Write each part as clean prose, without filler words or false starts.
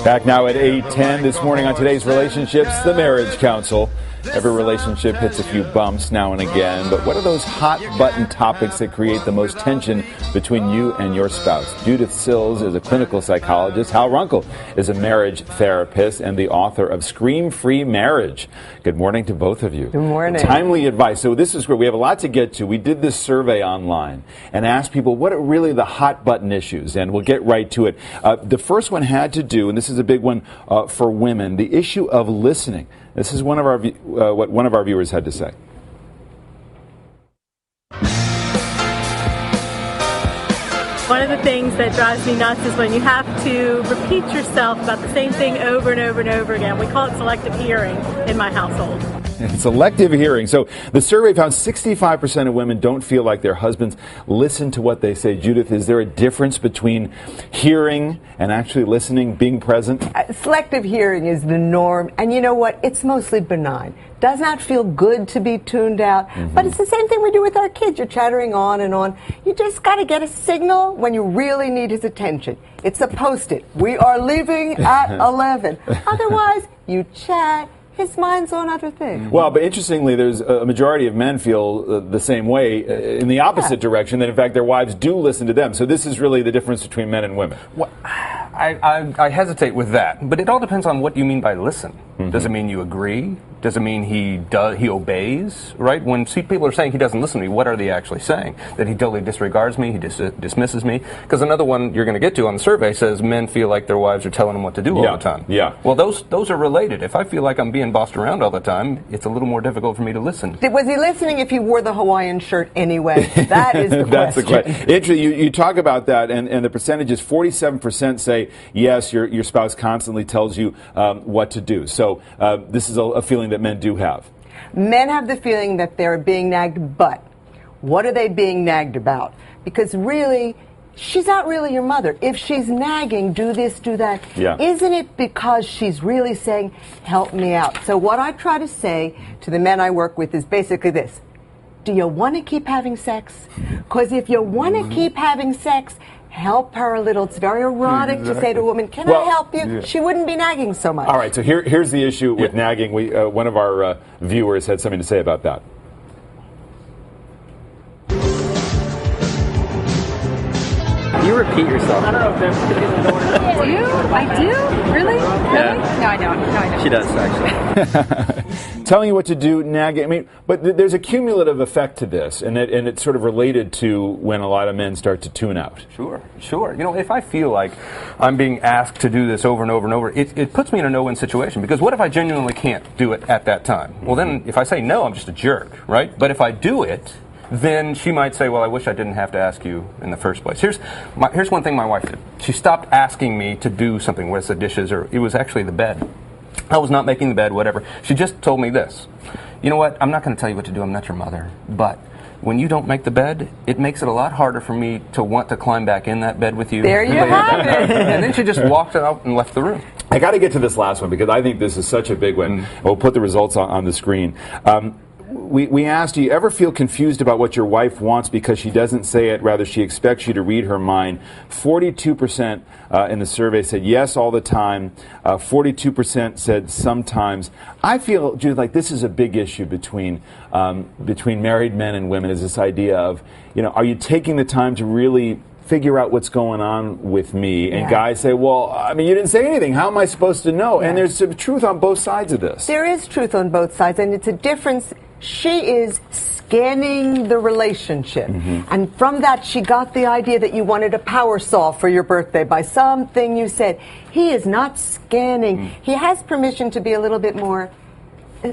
Back now at 8:10 this morning on today's Relationships, the Marriage Council. Every relationship hits a few bumps now and again, but what are those hot button topics that create the most tension between you and your spouse? Judith Sills is a clinical psychologist. Hal Runkel is a marriage therapist and the author of Screamfree Marriage. Good morning to both of you. Good morning. Timely advice. So this is great. We have a lot to get to. We did this survey online and asked people what are really the hot button issues, and we'll get right to it. The first one had to do, and this is a big one for women, the issue of listening. This is one of our what one of our viewers had to say. One of the things that drives me nuts is when you have to repeat yourself about the same thing over and over and over again. We call it selective hearing in my household. Selective hearing. So the survey found 65% of women don't feel like their husbands listen to what they say. Judith, is there a difference between hearing and actually listening, being present? Selective hearing is the norm, and you know what? It's mostly benign. Does not feel good to be tuned out, but it's the same thing we do with our kids. You're chattering on and on. You just got to get a signal when you really need his attention. It's a post-it. We are leaving at 11. Otherwise, you chat. His mind's on other things. Well, but interestingly, there's a majority of men feel the same way in the opposite direction, that in fact their wives do listen to them. So this is really the difference between men and women. Well, I hesitate with that, but it all depends on what you mean by listen. Does it mean you agree? Does it mean he obeys? Right? When people are saying he doesn't listen to me, what are they actually saying? That he totally disregards me, he dismisses me? Because another one you're going to get to on the survey says men feel like their wives are telling them what to do all the time. Yeah. Well, those are related. If I feel like I'm being bossed around all the time, it's a little more difficult for me to listen. Was he listening if he wore the Hawaiian shirt anyway? That is the That's question. the question. Interesting. You talk about that, and the percentages, 47% say yes, your spouse constantly tells you what to do. So this is a feeling that men do have. Men have the feeling that they're being nagged, but what are they being nagged about? Because really, she's not really your mother. If she's nagging, do this, do that, isn't it because she's really saying, help me out? So what I try to say to the men I work with is basically this. Do you want to keep having sex? Because if you want to keep having sex, help her a little. It's very erotic to say to a woman, can I help you? Yeah. She wouldn't be nagging so much. All right, so here's the issue with nagging. One of our viewers had something to say about that. You repeat yourself. I don't know if that's Do you? I do? Really? Yeah. Really? No, I don't. No, I don't. She does, actually. Telling you what to do, nagging. I mean, but there's a cumulative effect to this, and it's sort of related to when a lot of men start to tune out. Sure. You know, if I feel like I'm being asked to do this over and over and over, it puts me in a no-win situation. Because what if I genuinely can't do it at that time? Well, then if I say no, I'm just a jerk, right? But if I do it, then she might say, well, I wish I didn't have to ask you in the first place. Here's one thing my wife did. She stopped asking me to do something, whether it's the dishes or it was actually the bed. I was not making the bed, whatever. She just told me this. You know what? I'm not going to tell you what to do. I'm not your mother. But when you don't make the bed, it makes it a lot harder for me to want to climb back in that bed with you. There you have it. And then she just walked out and left the room. I got to get to this last one because I think this is such a big one. We'll put the results on the screen. We asked, do you ever feel confused about what your wife wants because she doesn't say it, rather she expects you to read her mind? 42% in the survey said yes all the time. 42% said sometimes. I feel, Jude, like this is a big issue between married men and women, is this idea of, are you taking the time to really figure out what's going on with me? And guys say, well, I mean, you didn't say anything. How am I supposed to know? And there's some truth on both sides of this. There is truth on both sides, and it's a difference. She is scanning the relationship. And from that, she got the idea that you wanted a power saw for your birthday by something you said. He is not scanning. He has permission to be a little bit more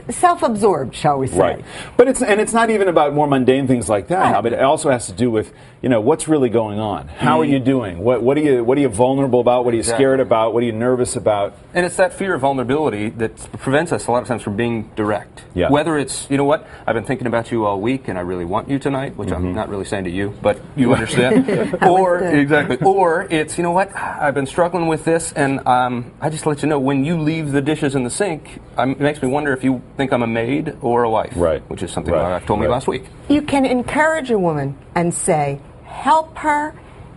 self-absorbed, shall we say. Right. But it's not even about more mundane things like that, right. But it also has to do with, what's really going on. How are you doing? What are you vulnerable about? What are you scared about? What are you nervous about? And it's that fear of vulnerability that prevents us a lot of times from being direct. Yeah. Whether it's, you know what, I've been thinking about you all week and I really want you tonight, which I'm not really saying to you, but you understand. Or it's, you know what, I've been struggling with this, and I just let you know, when you leave the dishes in the sink, it makes me wonder if you think I'm a maid or a wife. Right. Which is something my wife told me last week. You can encourage a woman and say, help her,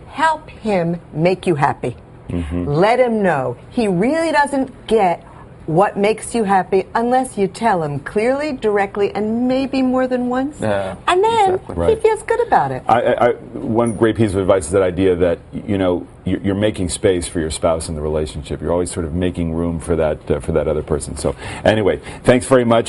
help him make you happy. Let him know. He really doesn't get what makes you happy unless you tell him clearly, directly, and maybe more than once. Yeah, and then exactly. he feels good about it. One great piece of advice is that idea that, you know, you're making space for your spouse in the relationship. You're always sort of making room for that other person. So anyway, thanks very much.